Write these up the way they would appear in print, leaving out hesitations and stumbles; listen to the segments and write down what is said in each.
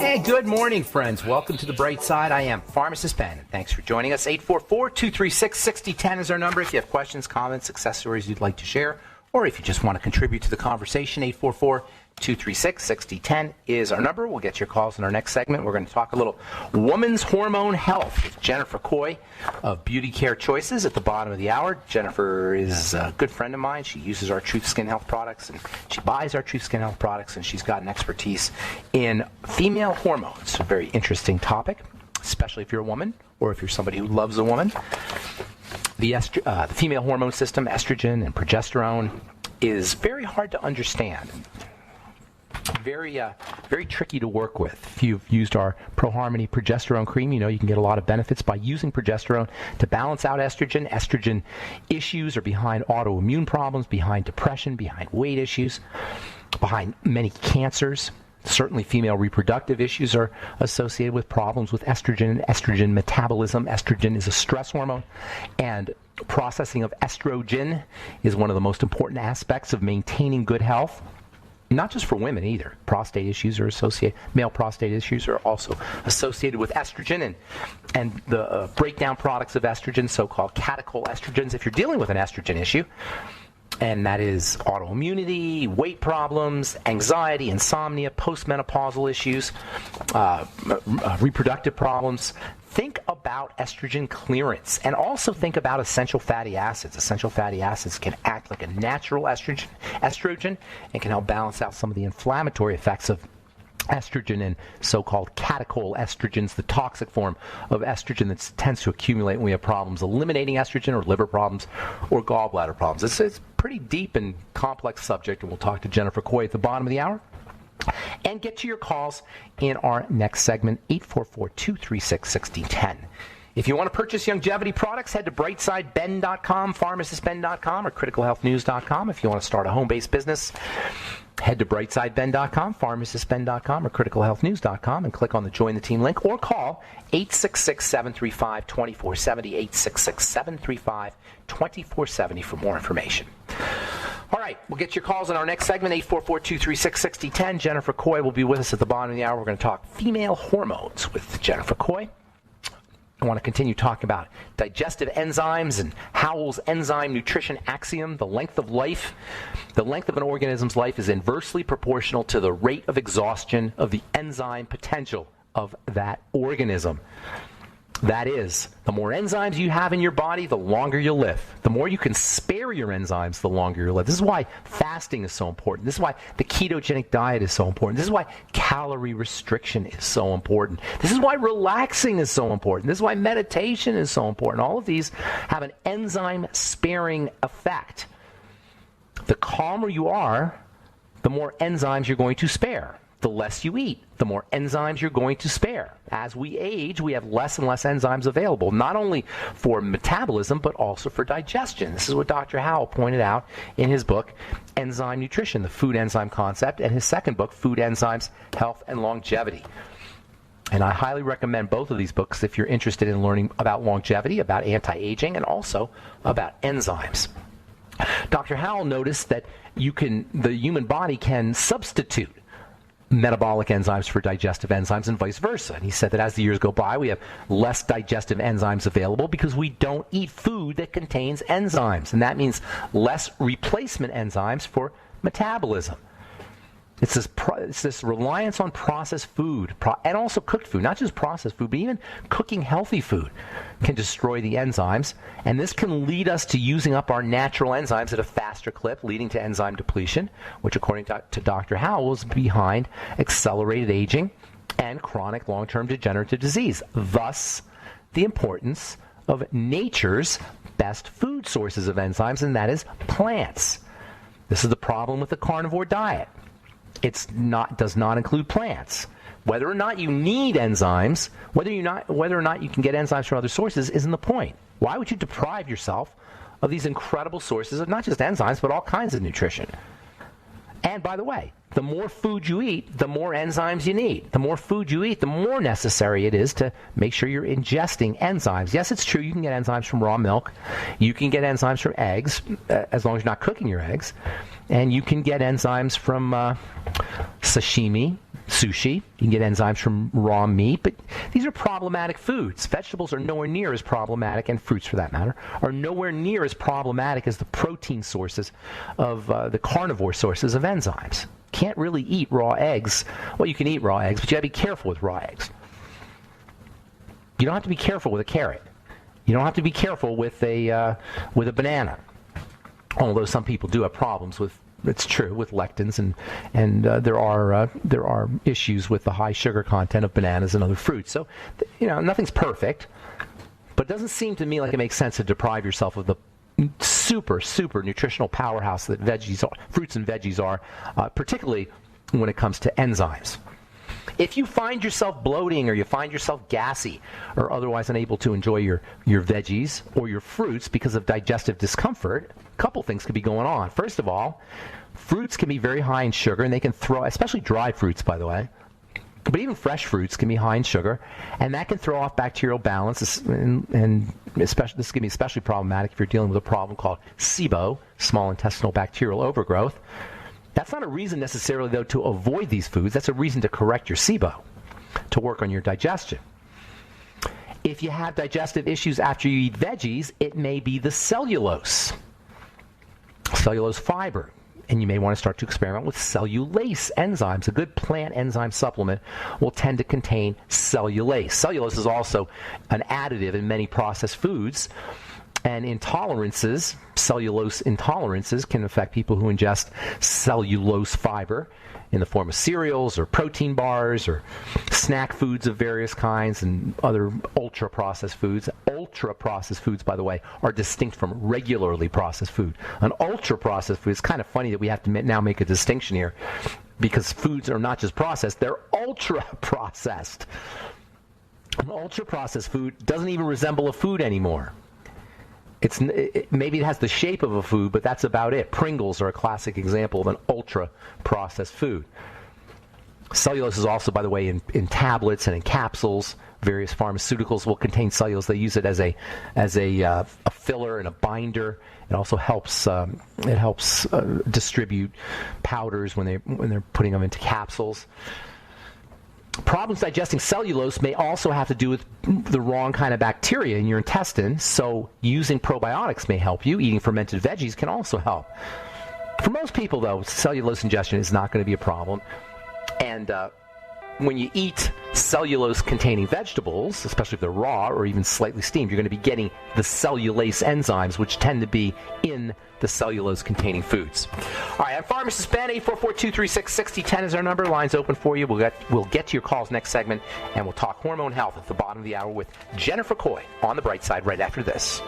Hey, good morning, friends. Welcome to The Bright Side. I am Pharmacist Ben. Thanks for joining us. 844-236-6010 is our number. If you have questions, comments, success stories you'd like to share, or if you just want to contribute to the conversation, 844-236-6010 is our number. We'll get your calls in our next segment. We're going to talk a little women's hormone health with Jennifer Coy of Beauty Care Choices at the bottom of the hour. Jennifer is a good friend of mine. She uses our Truth Skin Health products, and she buys our Truth Skin Health products, and she's got an expertise in female hormones. A very interesting topic, especially if you're a woman or if you're somebody who loves a woman. The female hormone system, estrogen and progesterone, is very hard to understand. Very tricky to work with. If you've used our ProHarmony progesterone cream, you know you can get a lot of benefits by using progesterone to balance out estrogen. Estrogen issues are behind autoimmune problems, behind depression, behind weight issues, behind many cancers. Certainly female reproductive issues are associated with problems with estrogen and estrogen metabolism. Estrogen is a stress hormone, and processing of estrogen is one of the most important aspects of maintaining good health. Not just for women either. Prostate issues are associated. Male prostate issues are also associated with estrogen and the breakdown products of estrogen, so-called catechol estrogens. If you're dealing with an estrogen issue, and that is autoimmunity, weight problems, anxiety, insomnia, postmenopausal issues, reproductive problems, think about estrogen clearance, and also think about essential fatty acids. Essential fatty acids can act like a natural estrogen and can help balance out some of the inflammatory effects of estrogen and so-called catechol estrogens, the toxic form of estrogen that tends to accumulate when we have problems eliminating estrogen, or liver problems, or gallbladder problems. It's a pretty deep and complex subject, and we'll talk to Jennifer Coy at the bottom of the hour and get to your calls in our next segment, 844-236-6010. If you want to purchase longevity products, head to brightsideben.com, pharmacistben.com, or criticalhealthnews.com. If you want to start a home-based business, head to brightsideben.com, pharmacistben.com, or criticalhealthnews.com, and click on the Join the Team link, or call 866-735-2470, 866-735-2470 for more information. All right, we'll get your calls in our next segment, 844-236-6010. Jennifer Coy will be with us at the bottom of the hour. We're going to talk female hormones with Jennifer Coy. I want to continue talking about digestive enzymes and Howell's enzyme nutrition axiom. The length of an organism's life is inversely proportional to the rate of exhaustion of the enzyme potential of that organism. That is, the more enzymes you have in your body, the longer you'll live. The more you can spare your enzymes, the longer you'll live. This is why fasting is so important. This is why the ketogenic diet is so important. This is why calorie restriction is so important. This is why relaxing is so important. This is why meditation is so important. All of these have an enzyme-sparing effect. The calmer you are, the more enzymes you're going to spare. The less you eat, the more enzymes you're going to spare. As we age, we have less and less enzymes available, not only for metabolism, but also for digestion. This is what Dr. Howell pointed out in his book, Enzyme Nutrition, the Food Enzyme Concept, and his second book, Food Enzymes, Health and Longevity. And I highly recommend both of these books if you're interested in learning about longevity, about anti-aging, and also about enzymes. Dr. Howell noticed that the human body can substitute metabolic enzymes for digestive enzymes and vice versa. And he said that as the years go by, we have less digestive enzymes available because we don't eat food that contains enzymes. And that means less replacement enzymes for metabolism. It's this reliance on processed food and also cooked food, not just processed food, but even cooking healthy food can destroy the enzymes. And this can lead us to using up our natural enzymes at a faster clip, leading to enzyme depletion, which according to Dr. Howell is behind accelerated aging and chronic long-term degenerative disease. Thus, the importance of nature's best food sources of enzymes, and that is plants. This is the problem with the carnivore diet. It does not include plants. Whether or not you need enzymes, whether or not you can get enzymes from other sources isn't the point. Why would you deprive yourself of these incredible sources of not just enzymes, but all kinds of nutrition? And by the way, the more food you eat, the more enzymes you need. The more food you eat, the more necessary it is to make sure you're ingesting enzymes. Yes, it's true, you can get enzymes from raw milk. You can get enzymes from eggs, as long as you're not cooking your eggs. And you can get enzymes from sashimi, sushi. You can get enzymes from raw meat, but these are problematic foods. Vegetables are nowhere near as problematic, and fruits for that matter, are nowhere near as problematic as the protein sources of the carnivore sources of enzymes. Can't really eat raw eggs. Well, you can eat raw eggs, but you got to be careful with raw eggs. You don't have to be careful with a carrot. You don't have to be careful with a banana. Although some people do have problems with, it's true, with lectins, and there are issues with the high sugar content of bananas and other fruits. So, nothing's perfect, but it doesn't seem to me like it makes sense to deprive yourself of the super nutritional powerhouse that fruits and veggies are, particularly when it comes to enzymes. If you find yourself bloating or you find yourself gassy or otherwise unable to enjoy your veggies or your fruits because of digestive discomfort, a couple things could be going on. First of all, fruits can be very high in sugar, and they can throw, especially dried fruits, by the way, but even fresh fruits can be high in sugar, and that can throw off bacterial balance, and especially, this can be especially problematic if you're dealing with a problem called SIBO, small intestinal bacterial overgrowth. That's not a reason necessarily, though, to avoid these foods. That's a reason to correct your SIBO, to work on your digestion. If you have digestive issues after you eat veggies, it may be the cellulose fiber, and you may want to start to experiment with cellulase enzymes. A good plant enzyme supplement will tend to contain cellulase. Cellulose is also an additive in many processed foods. And intolerances, cellulose intolerances, can affect people who ingest cellulose fiber in the form of cereals or protein bars or snack foods of various kinds and other ultra-processed foods. Ultra-processed foods, by the way, are distinct from regularly processed food. An ultra-processed food, it's kind of funny that we have to now make a distinction here, because foods are not just processed, they're ultra-processed. An ultra-processed food doesn't even resemble a food anymore. Maybe it has the shape of a food, but that's about it. Pringles are a classic example of an ultra-processed food. Cellulose is also, by the way, in tablets and in capsules. Various pharmaceuticals will contain cellulose. They use it as a filler and a binder. It also helps distribute powders when they're putting them into capsules. Problems digesting cellulose may also have to do with the wrong kind of bacteria in your intestine, so using probiotics may help you. Eating fermented veggies can also help. For most people, though, cellulose ingestion is not going to be a problem. And when you eat cellulose-containing vegetables, especially if they're raw or even slightly steamed, you're going to be getting the cellulase enzymes, which tend to be in the cellulose-containing foods. All right, I'm Pharmacist Ben. 844-236-6010 is our number. Line's open for you. We'll get to your calls next segment, and we'll talk hormone health at the bottom of the hour with Jennifer Coy on The Bright Side right after this.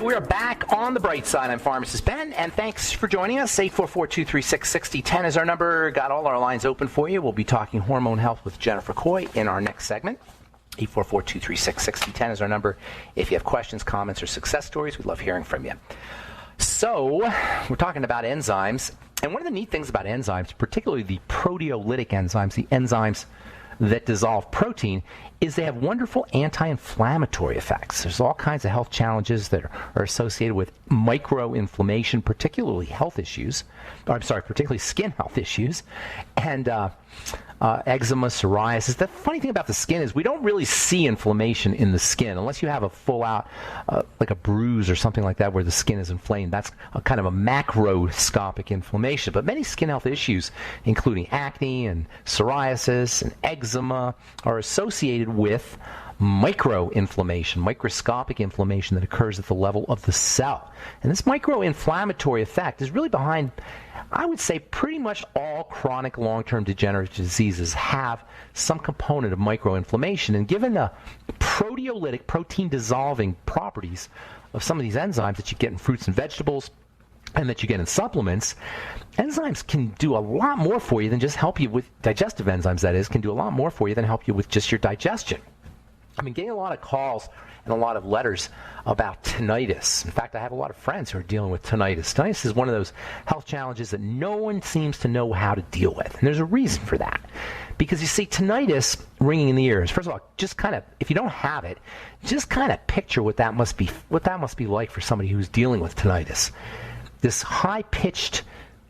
We are back on The Bright Side. I'm Pharmacist Ben, and thanks for joining us. 844-236-6010 is our number. Got all our lines open for you. We'll be talking hormone health with Jennifer Coy in our next segment. 844-236-6010 is our number. If you have questions, comments, or success stories, we'd love hearing from you. So, we're talking about enzymes, and one of the neat things about enzymes, particularly the proteolytic enzymes, the enzymes that dissolve protein, is they have wonderful anti-inflammatory effects. There's all kinds of health challenges that are associated with microinflammation, particularly particularly skin health issues, and eczema, psoriasis. The funny thing about the skin is we don't really see inflammation in the skin unless you have a full-out, like a bruise or something like that where the skin is inflamed. That's a kind of a macroscopic inflammation. But many skin health issues, including acne and psoriasis and eczema, are associated with microinflammation, microscopic inflammation that occurs at the level of the cell. And this microinflammatory effect is really behind, I would say, pretty much all chronic long-term degenerative diseases have some component of microinflammation. And given the proteolytic, protein-dissolving properties of some of these enzymes that you get in fruits and vegetables and that you get in supplements, enzymes can do a lot more for you than just help you with digestive enzymes, that is, can do a lot more for you than help you with just your digestion. I've been getting a lot of calls and a lot of letters about tinnitus. In fact, I have a lot of friends who are dealing with tinnitus. Tinnitus is one of those health challenges that no one seems to know how to deal with. And there's a reason for that. Because you see, tinnitus, ringing in the ears, first of all, just kind of, if you don't have it, just kind of picture what that must be like for somebody who's dealing with tinnitus. This high-pitched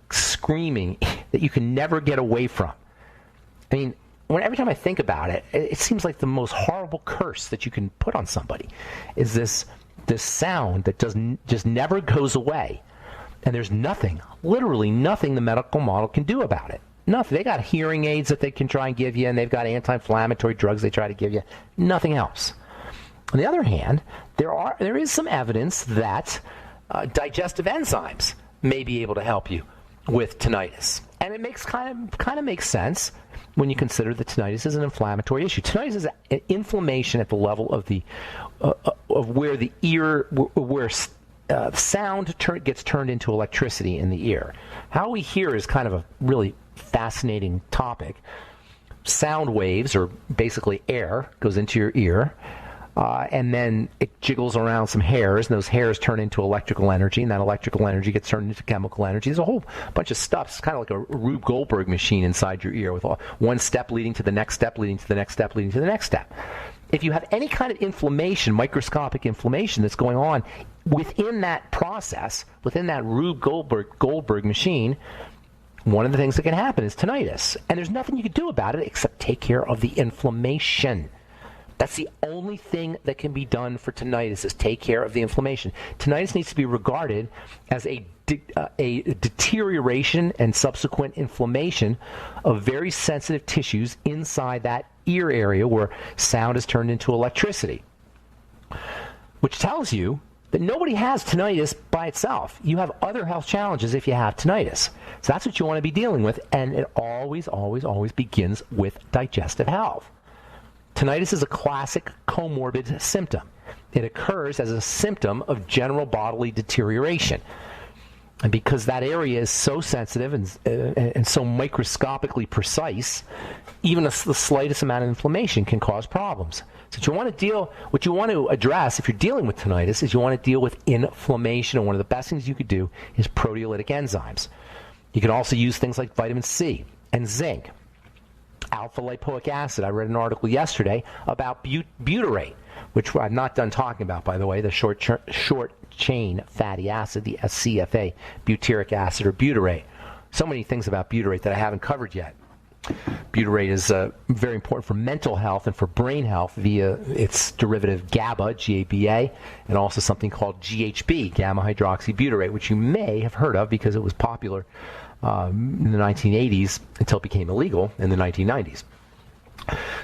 screaming that you can never get away from. I mean, every time I think about it, it seems like the most horrible curse that you can put on somebody is this sound that just never goes away. And there's nothing, literally nothing the medical model can do about it. Nothing. They got hearing aids that they can try and give you, and they've got anti-inflammatory drugs they try to give you. Nothing else. On the other hand, there is some evidence that digestive enzymes may be able to help you with tinnitus. And it makes kind of makes sense when you consider that tinnitus is an inflammatory issue. Tinnitus is an inflammation at the level of the of where the ear, where sound gets turned into electricity in the ear. How we hear is kind of a really fascinating topic. Sound waves, or basically air, goes into your ear, and then it jiggles around some hairs, and those hairs turn into electrical energy, and that electrical energy gets turned into chemical energy. There's a whole bunch of stuff. It's kind of like a Rube Goldberg machine inside your ear, with one step leading to the next step, leading to the next step, leading to the next step. If you have any kind of inflammation, microscopic inflammation that's going on within that process, within that Rube Goldberg machine, one of the things that can happen is tinnitus. And there's nothing you can do about it except take care of the inflammation. That's the only thing that can be done for tinnitus, is take care of the inflammation. Tinnitus needs to be regarded as a deterioration and subsequent inflammation of very sensitive tissues inside that ear area where sound is turned into electricity, which tells you that nobody has tinnitus by itself. You have other health challenges if you have tinnitus. So that's what you want to be dealing with, and it always, always, always begins with digestive health. Tinnitus is a classic comorbid symptom. It occurs as a symptom of general bodily deterioration. And because that area is so sensitive and so microscopically precise, even the slightest amount of inflammation can cause problems. So what you want to address if you're dealing with tinnitus is you want to deal with inflammation. And one of the best things you could do is proteolytic enzymes. You can also use things like vitamin C and zinc. Alpha lipoic acid. I read an article yesterday about butyrate, which I'm not done talking about, by the way, the short chain fatty acid, the SCFA, butyric acid or butyrate. So many things about butyrate that I haven't covered yet. Butyrate is very important for mental health and for brain health via its derivative GABA, GABA, and also something called GHB, gamma hydroxybutyrate, which you may have heard of because it was popular in the 1980s until it became illegal in the 1990s.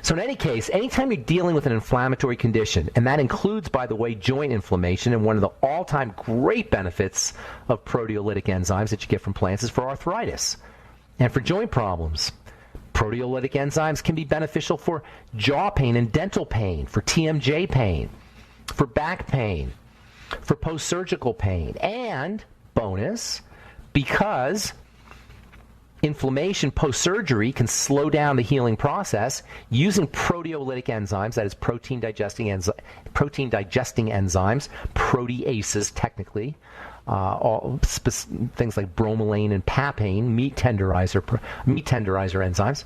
So in any case, anytime you're dealing with an inflammatory condition, and that includes, by the way, joint inflammation, and one of the all-time great benefits of proteolytic enzymes that you get from plants is for arthritis and for joint problems. Proteolytic enzymes can be beneficial for jaw pain and dental pain, for TMJ pain, for back pain, for post-surgical pain, and, bonus, because inflammation post-surgery can slow down the healing process, using proteolytic enzymes, that is protein digesting enzymes, proteases technically, things like bromelain and papain, meat tenderizer enzymes,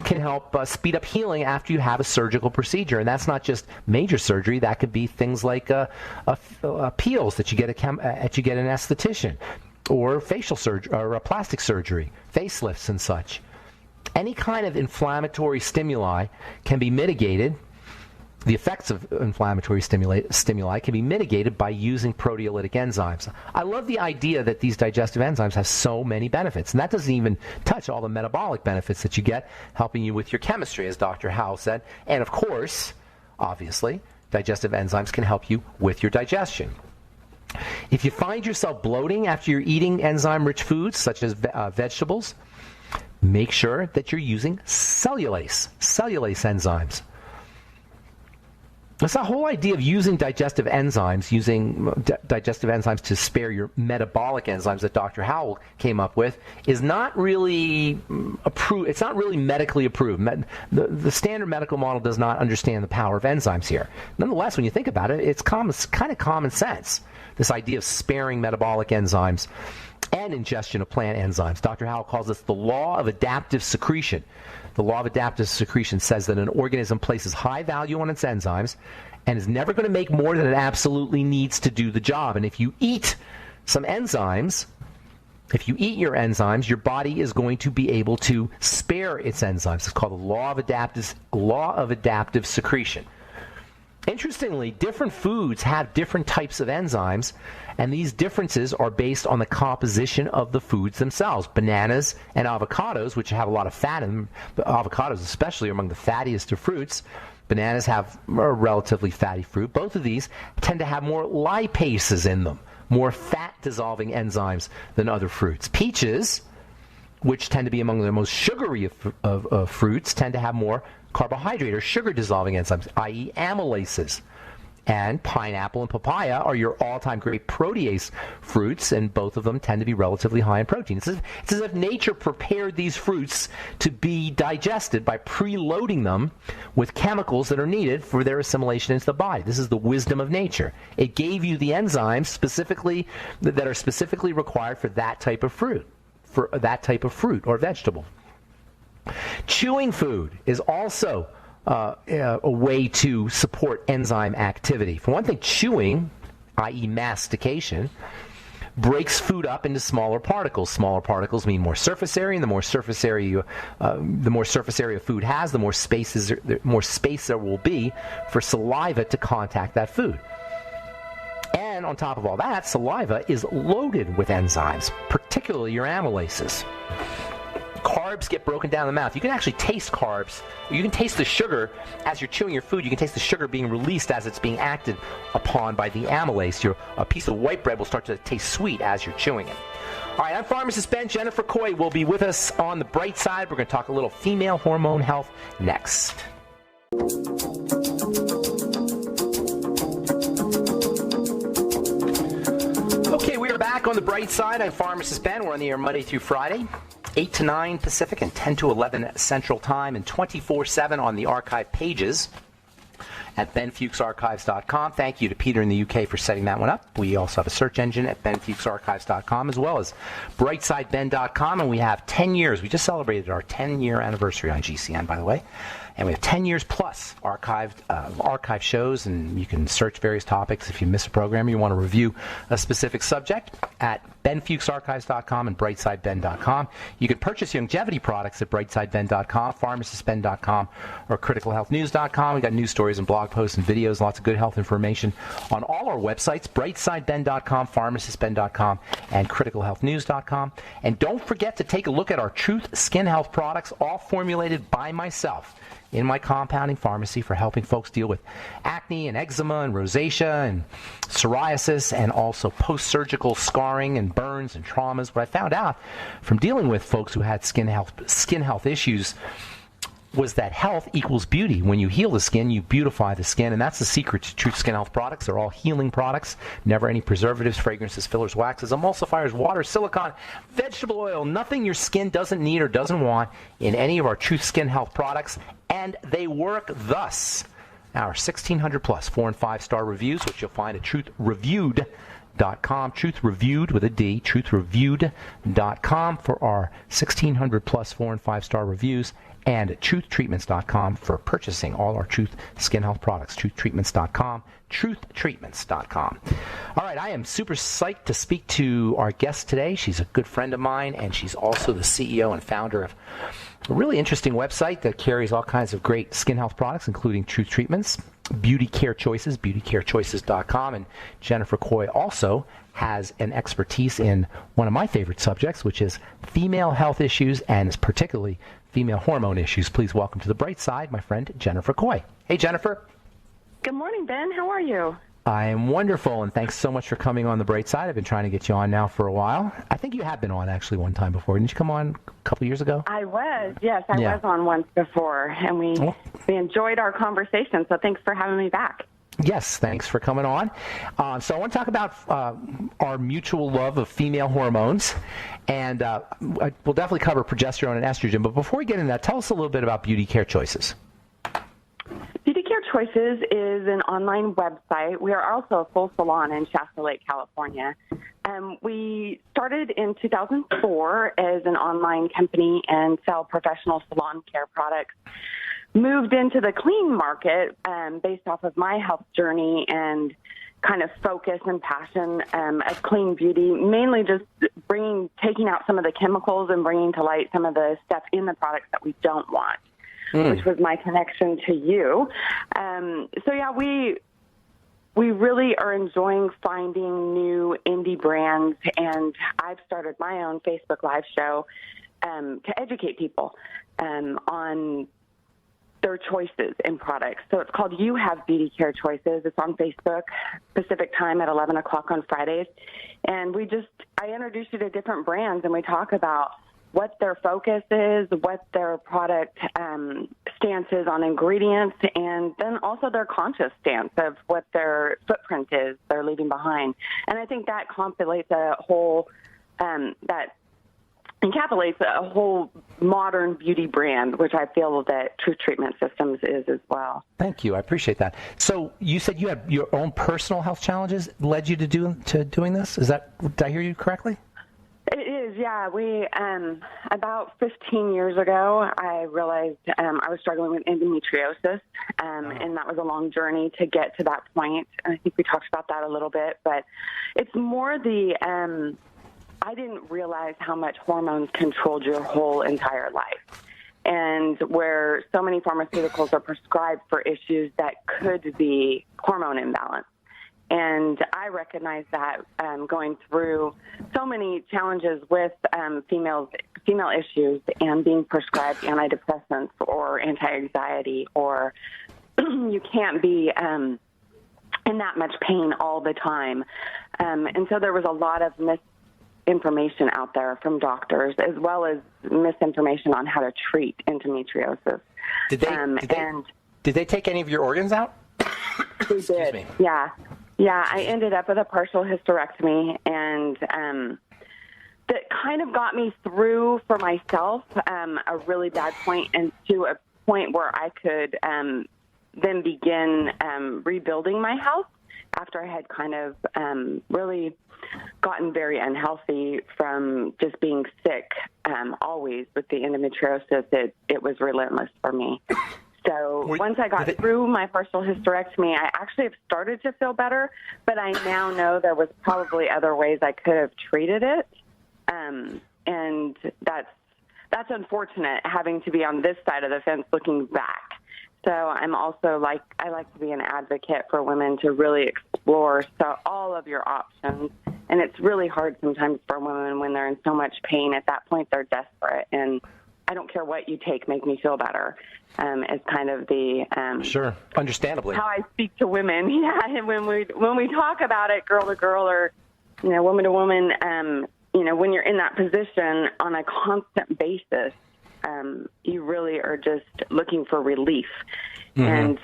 can help speed up healing after you have a surgical procedure. And that's not just major surgery. That could be things like peels that you get an esthetician, or facial surgery, or plastic surgery, facelifts and such. Any kind of inflammatory stimuli can be mitigated. The effects of inflammatory stimuli can be mitigated by using proteolytic enzymes. I love the idea that these digestive enzymes have so many benefits, and that doesn't even touch all the metabolic benefits that you get helping you with your chemistry, as Dr. Howell said. And of course, obviously, digestive enzymes can help you with your digestion. If you find yourself bloating after you're eating enzyme-rich foods, such as vegetables, make sure that you're using cellulase enzymes. It's the whole idea of using digestive enzymes, to spare your metabolic enzymes that Dr. Howell came up with is not really approved. It's not really medically approved. The standard medical model does not understand the power of enzymes here. Nonetheless, when you think about it, it's kind of common sense, this idea of sparing metabolic enzymes and ingestion of plant enzymes. Dr. Howell calls this the law of adaptive secretion. The law of adaptive secretion says that an organism places high value on its enzymes and is never going to make more than it absolutely needs to do the job. And if you eat some enzymes, if you eat your enzymes, your body is going to be able to spare its enzymes. It's called the law of adaptive secretion. Interestingly, different foods have different types of enzymes, and these differences are based on the composition of the foods themselves. Bananas and avocados, which have a lot of fat in them, but avocados especially are among the fattiest of fruits. Bananas have a relatively fatty fruit. Both of these tend to have more lipases in them, more fat-dissolving enzymes than other fruits. Peaches, which tend to be among the most sugary of fruits, tend to have more carbohydrate or sugar-dissolving enzymes, i.e. amylases. And pineapple and papaya are your all-time great protease fruits, and both of them tend to be relatively high in protein. It's as if nature prepared these fruits to be digested by preloading them with chemicals that are needed for their assimilation into the body. This is the wisdom of nature. It gave you the enzymes specifically that are specifically required for that type of fruit, or vegetable. Chewing food is also a way to support enzyme activity. For one thing, chewing, i.e. mastication, breaks food up into smaller particles. Smaller particles mean more surface area, and the more surface area food has, the more space there will be for saliva to contact that food. And on top of all that, saliva is loaded with enzymes, particularly your amylases. Carbs get broken down in the mouth. You can actually taste carbs. You can taste the sugar as you're chewing your food. You can taste the sugar being released as it's being acted upon by the amylase. A piece of white bread will start to taste sweet as you're chewing it. All right, I'm pharmacist Ben. Jennifer Coy will be with us on the bright side. We're going to talk a little female hormone health next. Okay, we are back on the bright side. I'm pharmacist Ben. We're on the air Monday through Friday, 8 to 9 Pacific and 10 to 11 Central Time, and 24/7 on the archive pages at benfuchsarchives.com. Thank you to Peter in the UK for setting that one up. We also have a search engine at benfuchsarchives.com as well as brightsideben.com, and we have 10 years. We just celebrated our 10-year anniversary on GCN, by the way. And we have 10 years plus archived shows, and you can search various topics if you miss a program or you want to review a specific subject at benfuchsarchives.com and brightsideben.com. You can purchase longevity products at brightsideben.com, pharmacistben.com, or criticalhealthnews.com. We've got news stories and blog posts and videos, lots of good health information on all our websites, brightsideben.com, pharmacistben.com, and criticalhealthnews.com. And don't forget to take a look at our Truth Skin Health products, all formulated by myself in my compounding pharmacy for helping folks deal with acne and eczema and rosacea and psoriasis, and also post-surgical scarring and burns and traumas. What I found out from dealing with folks who had skin health issues was that health equals beauty. When you heal the skin, you beautify the skin, and that's the secret to Truth Skin Health products. They're all healing products, never any preservatives, fragrances, fillers, waxes, emulsifiers, water, silicone, vegetable oil, nothing your skin doesn't need or doesn't want in any of our Truth Skin Health products, and they work thus. Our 1,600 plus 4- and 5-star reviews, which you'll find at truthreviewed.com, Truth Reviewed with a D, truthreviewed.com for our 1,600 plus 4- and 5-star reviews, and truthtreatments.com for purchasing all our Truth Skin Health products. Truthtreatments.com, truthtreatments.com. All right, I am super psyched to speak to our guest today. She's a good friend of mine, and she's also the CEO and founder of a really interesting website that carries all kinds of great skin health products, including Truth Treatments, Beauty Care Choices, beautycarechoices.com, and Jennifer Coy also has an expertise in one of my favorite subjects, which is female health issues, and particularly female hormone issues. Please welcome to the bright side my friend Jennifer Coy. Hey, Jennifer. Good morning, Ben. How are you? I am wonderful, and thanks so much for coming on the bright side. I've been trying to get you on now for a while. I think you have been on actually one time before. Didn't you come on a couple years ago? I was, yes. I was on once before, and we enjoyed our conversation, so thanks for having me back. Yes, thanks for coming on. So I want to talk about our mutual love of female hormones, and we'll definitely cover progesterone and estrogen. But before we get into that, tell us a little bit about Beauty Care Choices. Beauty Care Choices is an online website. We are also a full salon in Shasta Lake, California. We started in 2004 as an online company and sell professional salon care products. Moved into the clean market based off of my health journey and kind of focus and passion of clean beauty, mainly just taking out some of the chemicals and bringing to light some of the stuff in the products that we don't want, which was my connection to you. We really are enjoying finding new indie brands, and I've started my own Facebook Live show to educate people on their choices in products. So it's called You Have Beauty Care Choices. It's on Facebook, Pacific time at 11 o'clock on Fridays. And I introduce you to different brands, and we talk about what their focus is, what their product stance is on ingredients, and then also their conscious stance of what their footprint is they're leaving behind. And I think that encapsulates a whole modern beauty brand, which I feel that Truth Treatment Systems is as well. Thank you. I appreciate that. So you said you had your own personal health challenges led you to doing this? Did I hear you correctly? It is, yeah. We about 15 years ago, I realized I was struggling with endometriosis, and that was a long journey to get to that point. And I think we talked about that a little bit, but it's more I didn't realize how much hormones controlled your whole entire life, and where so many pharmaceuticals are prescribed for issues that could be hormone imbalance. And I recognize that going through so many challenges with female issues and being prescribed antidepressants or anti-anxiety, or you can't be in that much pain all the time. And so there was a lot of misinformation out there from doctors, as well as misinformation on how to treat endometriosis. Did they take any of your organs out? They did. Yeah, I ended up with a partial hysterectomy, and that kind of got me through for myself a really bad point, and to a point where I could then begin rebuilding my health after I had kind of really gotten very unhealthy from just being sick always with the endometriosis. It was relentless for me. So once I got through my partial hysterectomy, I actually have started to feel better, but I now know there was probably other ways I could have treated it. And that's unfortunate, having to be on this side of the fence looking back. So I'm also I like to be an advocate for women to really explore all of your options. And it's really hard sometimes for women when they're in so much pain. At that point, they're desperate. And I don't care what you take, make me feel better. It's kind of the sure, understandably, how I speak to women. Yeah, and when we talk about it, girl to girl, or woman to woman, when you're in that position on a constant basis, you really are just looking for relief. Mm-hmm. And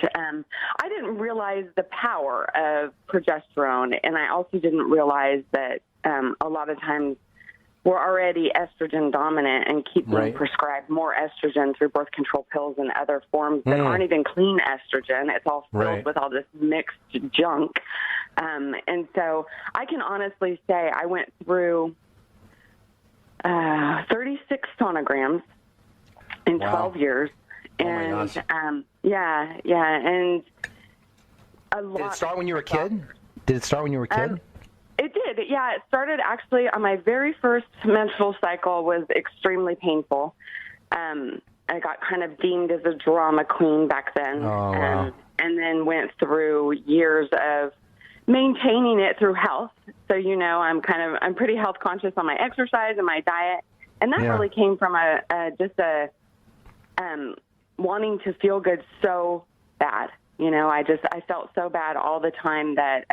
I didn't realize the power of progesterone, and I also didn't realize that a lot of times we're already estrogen dominant and keep being prescribed more estrogen through birth control pills and other forms that aren't even clean estrogen. It's all filled with all this mixed junk. And so I can honestly say I went through 36 sonograms in 12 years. And and a lot. Did it start when you were a kid? It did, yeah. It started actually on my very first menstrual cycle. Was extremely painful. I got kind of deemed as a drama queen back then, and then went through years of maintaining it through health. So I'm pretty health conscious on my exercise and my diet, and that really came from a wanting to feel good so bad. I felt so bad all the time that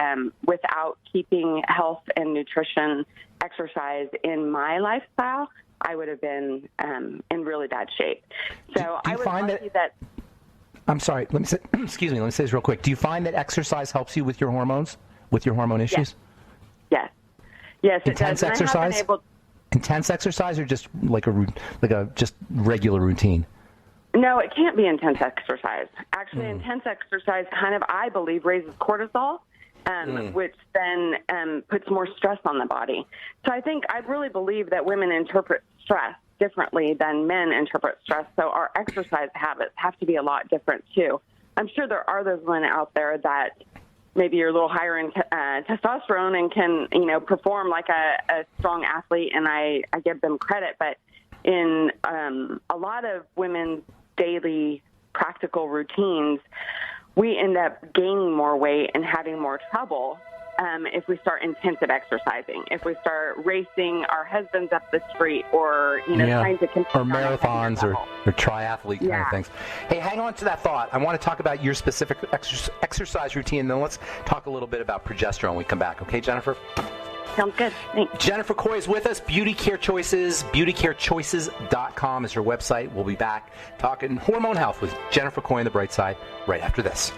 without keeping health and nutrition, exercise in my lifestyle, I would have been in really bad shape. So I was lucky that. I'm sorry. Let me say, excuse me. Let me say this real quick. Do you find that exercise helps you with your hormones, with your hormone issues? Yes. Yes, it Intense does. exercise? Intense exercise, or just like a just regular routine? No, it can't be intense exercise. Actually, intense exercise kind of, I believe, raises cortisol, which then puts more stress on the body. So I really believe that women interpret stress differently than men interpret stress. So our exercise habits have to be a lot different too. I'm sure there are those women out there that maybe you're a little higher in testosterone and can, perform like a strong athlete, and I give them credit. But in a lot of women's daily practical routines, we end up gaining more weight and having more trouble if we start intensive exercising, if we start racing our husbands up the street, or trying to compete, or marathons or triathlete kind of things. Hey, hang on to that thought. I want to talk about your specific exercise routine, and then let's talk a little bit about progesterone when we come back. Okay, Jennifer? Sounds good. Thanks. Jennifer Coy is with us. Beauty Care Choices. BeautyCareChoices.com is her website. We'll be back talking hormone health with Jennifer Coy on the Bright Side right after this.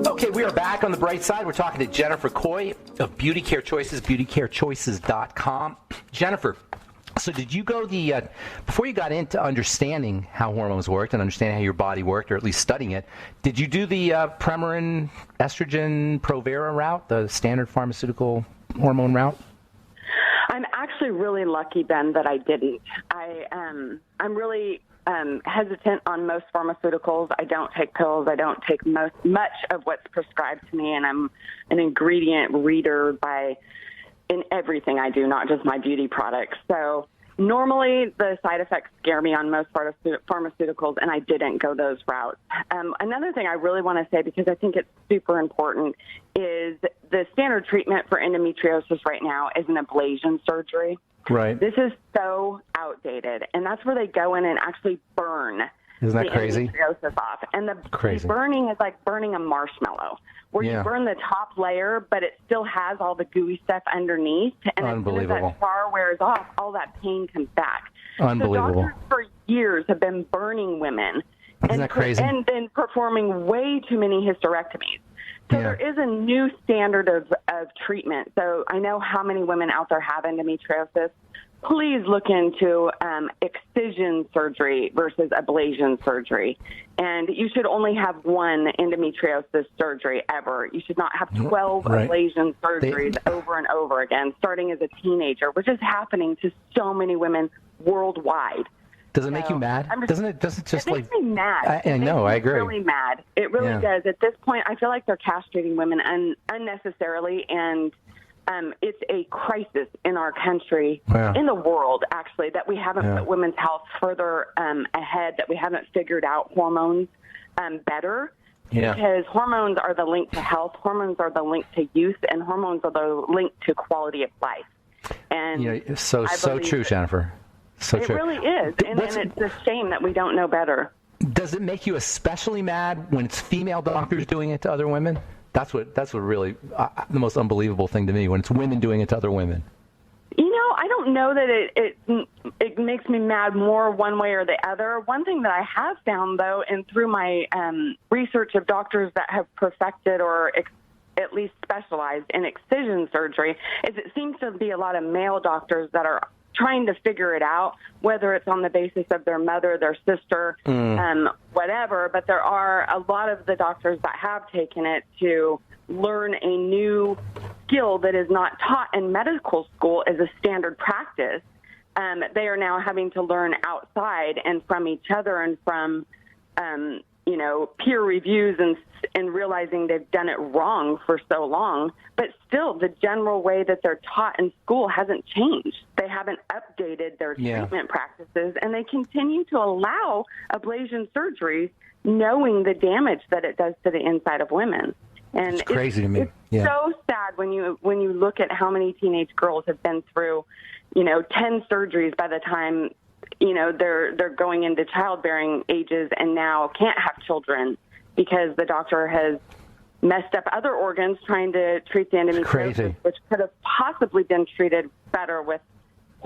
Okay, we are back on the Bright Side. We're talking to Jennifer Coy of Beauty Care Choices, BeautyCareChoices.com. Jennifer, so did you go before you got into understanding how hormones worked and understanding how your body worked, or at least studying it, did you do the Premarin, Estrogen, Provera route, the standard pharmaceutical hormone route? I'm actually really lucky, Ben, that I didn't. I'm really hesitant on most pharmaceuticals. I don't take pills. I don't take much of what's prescribed to me, and I'm an ingredient reader in everything I do, not just my beauty products. So normally the side effects scare me on most pharmaceuticals, and I didn't go those routes. Another thing I really want to say, because I think it's super important, is the standard treatment for endometriosis right now is an ablation surgery. Right. This is so outdated, and that's where they go in and actually burn. Isn't that crazy? Endometriosis off. And the burning is like burning a marshmallow, where you burn the top layer, but it still has all the gooey stuff underneath. And as soon as that char wears off, all that pain comes back. Unbelievable. So doctors for years have been burning women. Isn't that crazy? And then performing way too many hysterectomies. So there is a new standard of treatment. So I know how many women out there have endometriosis. Please look into excision surgery versus ablation surgery. And you should only have one endometriosis surgery ever. You should not have 12 ablation surgeries over and over again, starting as a teenager, which is happening to so many women worldwide. Does it make you mad? It makes me mad. I know, I agree. It makes me really mad. It really does. At this point, I feel like they're castrating women unnecessarily, and it's a crisis in our country, in the world, actually, that we haven't put women's health further ahead, that we haven't figured out hormones better. Because hormones are the link to health, hormones are the link to youth, and hormones are the link to quality of life. And so true, Jennifer. So it true. really is, and it's a shame that we don't know better. Does it make you especially mad when it's female doctors doing it to other women? That's what really the most unbelievable thing to me, when it's women doing it to other women. I don't know that it makes me mad more one way or the other. One thing that I have found, though, and through my research of doctors that have perfected or at least specialized in excision surgery, is it seems to be a lot of male doctors that are trying to figure it out, whether it's on the basis of their mother, their sister, whatever. But there are a lot of the doctors that have taken it to learn a new skill that is not taught in medical school as a standard practice. They are now having to learn outside and from each other and from, peer reviews and realizing they've done it wrong for so long. But still, the general way that they're taught in school hasn't changed. They haven't updated their treatment practices, and they continue to allow ablation surgeries knowing the damage that it does to the inside of women. And it's crazy to me. It's so sad when you look at how many teenage girls have been through, 10 surgeries by the time they're going into childbearing ages and now can't have children because the doctor has messed up other organs trying to treat the endometriosis, which could have possibly been treated better with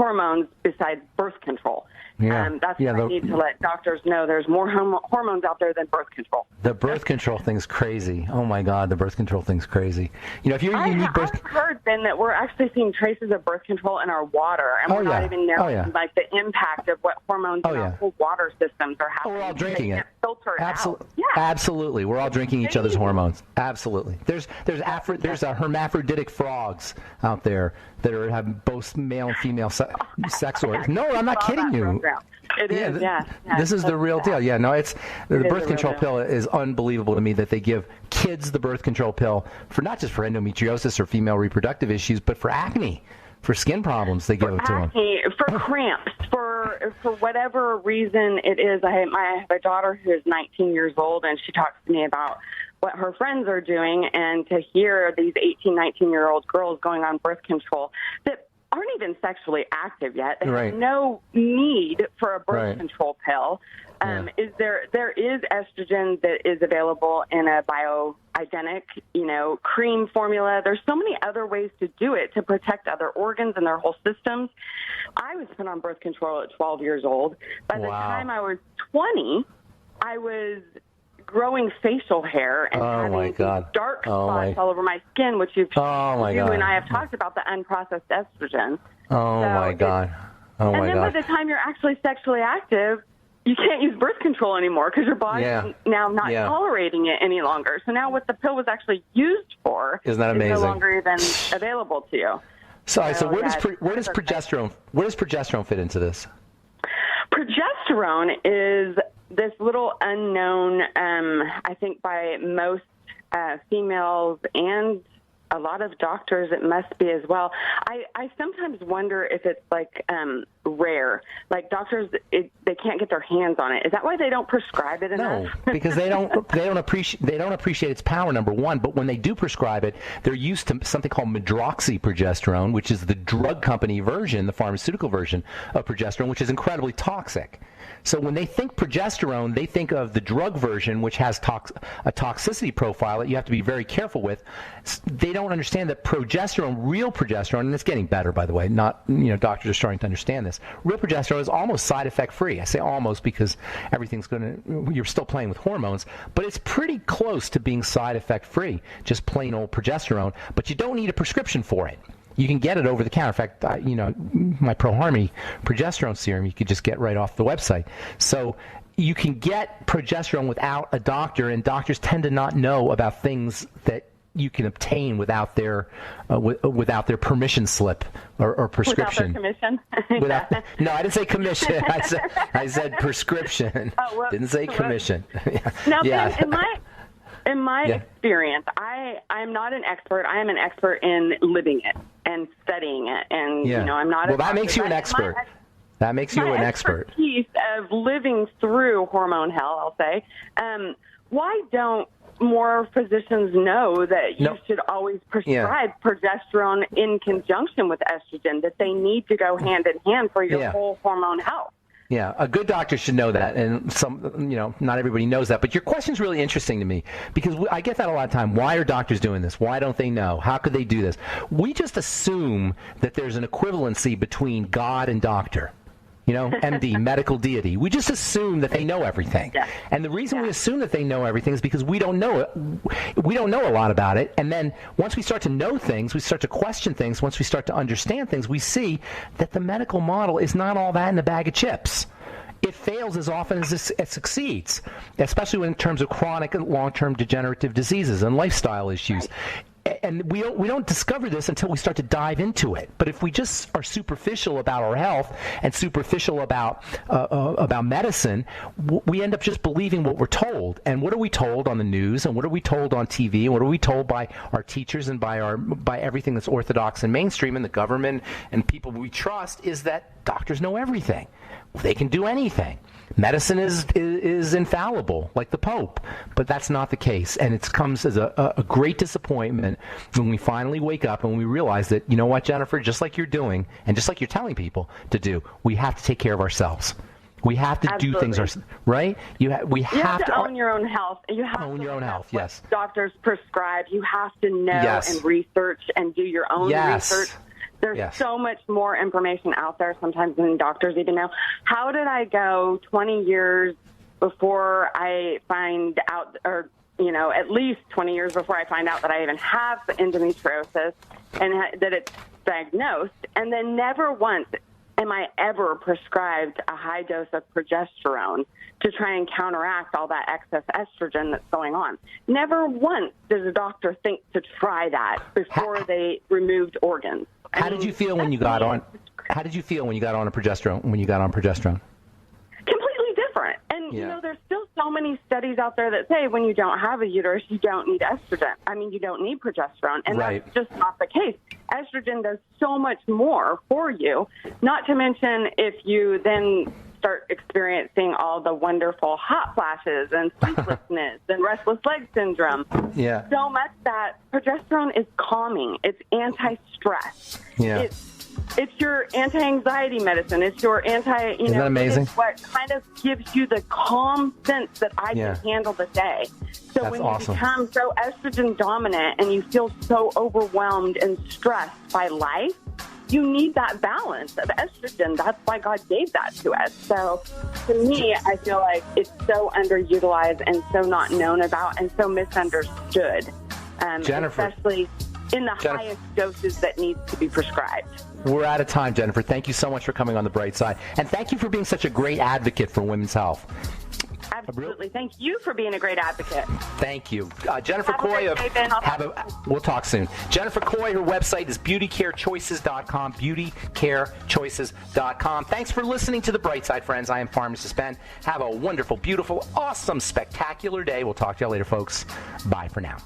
hormones besides birth control. That's what I need to let doctors know. There's more hormones out there than birth control. The birth control thing's crazy. Oh my God, the birth control thing's crazy. You know, if you need birth, I've heard, Ben, that we're actually seeing traces of birth control in our water, and we're not even knowing like the impact of what hormones in our whole water systems are happening. We're all drinking it. Filter out. Absolutely, we're all drinking each other's hormones. Absolutely. There's hermaphroditic frogs out there that have both male and female sex organs. No, I'm not kidding you. It is, This is the real deal. Yeah, no, the birth control pill is unbelievable to me that they give kids the birth control pill for not just for endometriosis or female reproductive issues, but for acne, for skin problems. They give it to them. For cramps, for whatever reason it is. I have a daughter who is 19 years old, and she talks to me about what her friends are doing, and to hear these 18, 19-year-old girls going on birth control that aren't even sexually active yet. They have no need for a birth control pill. There is estrogen that is available in a bioidenic, cream formula. There's so many other ways to do it to protect other organs and their whole systems. I was put on birth control at 12 years old. By the time I was 20, I was growing facial hair and having dark spots all over my skin, which you and I have talked about the unprocessed estrogen. And then by the time you're actually sexually active, you can't use birth control anymore because your body is now not tolerating it any longer. So now what the pill was actually used for is no longer even available to you. So where does progesterone fit into this? Progesterone is this little unknown, I think by most females and a lot of doctors, it must be as well. I sometimes wonder if it's like rare. Like doctors, they can't get their hands on it. Is that why they don't prescribe it enough? No, because they don't appreciate its power, number one. But when they do prescribe it, they're used to something called medroxyprogesterone, which is the drug company version, the pharmaceutical version of progesterone, which is incredibly toxic. So when they think progesterone, they think of the drug version, which has a toxicity profile that you have to be very careful with. They don't understand that progesterone, real progesterone, and it's getting better, by the way. Doctors are starting to understand this. Real progesterone is almost side effect free. I say almost because you're still playing with hormones, but it's pretty close to being side effect free, just plain old progesterone. But you don't need a prescription for it. You can get it over the counter. In fact, my ProHarmony progesterone serum, you could just get right off the website. So you can get progesterone without a doctor, and doctors tend to not know about things that you can obtain without their permission slip or prescription. Without their permission? No, I didn't say commission. I said prescription. Didn't say commission. Now, in my experience, I'm not an expert. I am an expert in living it and studying it, and I'm not. Well, that makes you an expert. That makes you an expert. Piece of living through hormone hell, I'll say. Why don't more physicians know that you should always prescribe progesterone in conjunction with estrogen? That they need to go hand in hand for your whole hormone health. Yeah, a good doctor should know that, and not everybody knows that. But your question's really interesting to me because I get that a lot of time. Why are doctors doing this? Why don't they know? How could they do this? We just assume that there's an equivalency between God and doctor. MD, medical deity. We just assume that they know everything. Yeah. And the reason we assume that they know everything is because we don't know it. We don't know a lot about it. And then once we start to know things, we start to question things. Once we start to understand things, we see that the medical model is not all that in a bag of chips. It fails as often as it succeeds, especially in terms of chronic and long-term degenerative diseases and lifestyle issues. And we don't discover this until we start to dive into it. But if we just are superficial about our health and superficial about medicine, we end up just believing what we're told. And what are we told on the news? And what are we told on TV? And what are we told by our teachers and by everything that's orthodox and mainstream and the government and people we trust? Is that doctors know everything? They can do anything. Medicine is infallible, like the Pope, but that's not the case. And it comes as a great disappointment when we finally wake up and we realize that, you know what, Jennifer, just like you're doing and just like you're telling people to do, we have to take care of ourselves. We have to do things ourselves, right? You have to own your own health. You have own to your own health, yes. Doctors prescribe. You have to know and research and do your own research There's so much more information out there sometimes than doctors even know. How did I go 20 years before I find out, or, you know, at least 20 years before I find out that I even have endometriosis and that it's diagnosed, and then never once am I ever prescribed a high dose of progesterone to try and counteract all that excess estrogen that's going on. Never once does a doctor think to try that before they removed organs. How did you feel when you got on? How did you feel when you got on a progesterone? When you got on progesterone? Completely different. And you know, there's still so many studies out there that say when you don't have a uterus, you don't need estrogen. I mean, you don't need progesterone, and that's just not the case. Estrogen does so much more for you. Not to mention if you then start experiencing all the wonderful hot flashes and sleeplessness and restless leg syndrome. Yeah. So much that progesterone is calming. It's anti-stress. Yeah. It's your anti-anxiety medicine. It's your Isn't that amazing? It's what kind of gives you the calm sense that I can handle the day. So when you become so estrogen dominant and you feel so overwhelmed and stressed by life, you need that balance of estrogen. That's why God gave that to us. So to me, I feel like it's so underutilized and so not known about and so misunderstood, Jennifer, especially in the highest doses that needs to be prescribed. We're out of time, Jennifer. Thank you so much for coming on The Bright Side. And thank you for being such a great advocate for women's health. Absolutely. Thank you for being a great advocate. Thank you. Jennifer Coy, we'll talk soon. Jennifer Coy, her website is beautycarechoices.com, beautycarechoices.com. Thanks for listening to The Bright Side, friends. I am Pharmacist Ben. Have a wonderful, beautiful, awesome, spectacular day. We'll talk to you later, folks. Bye for now.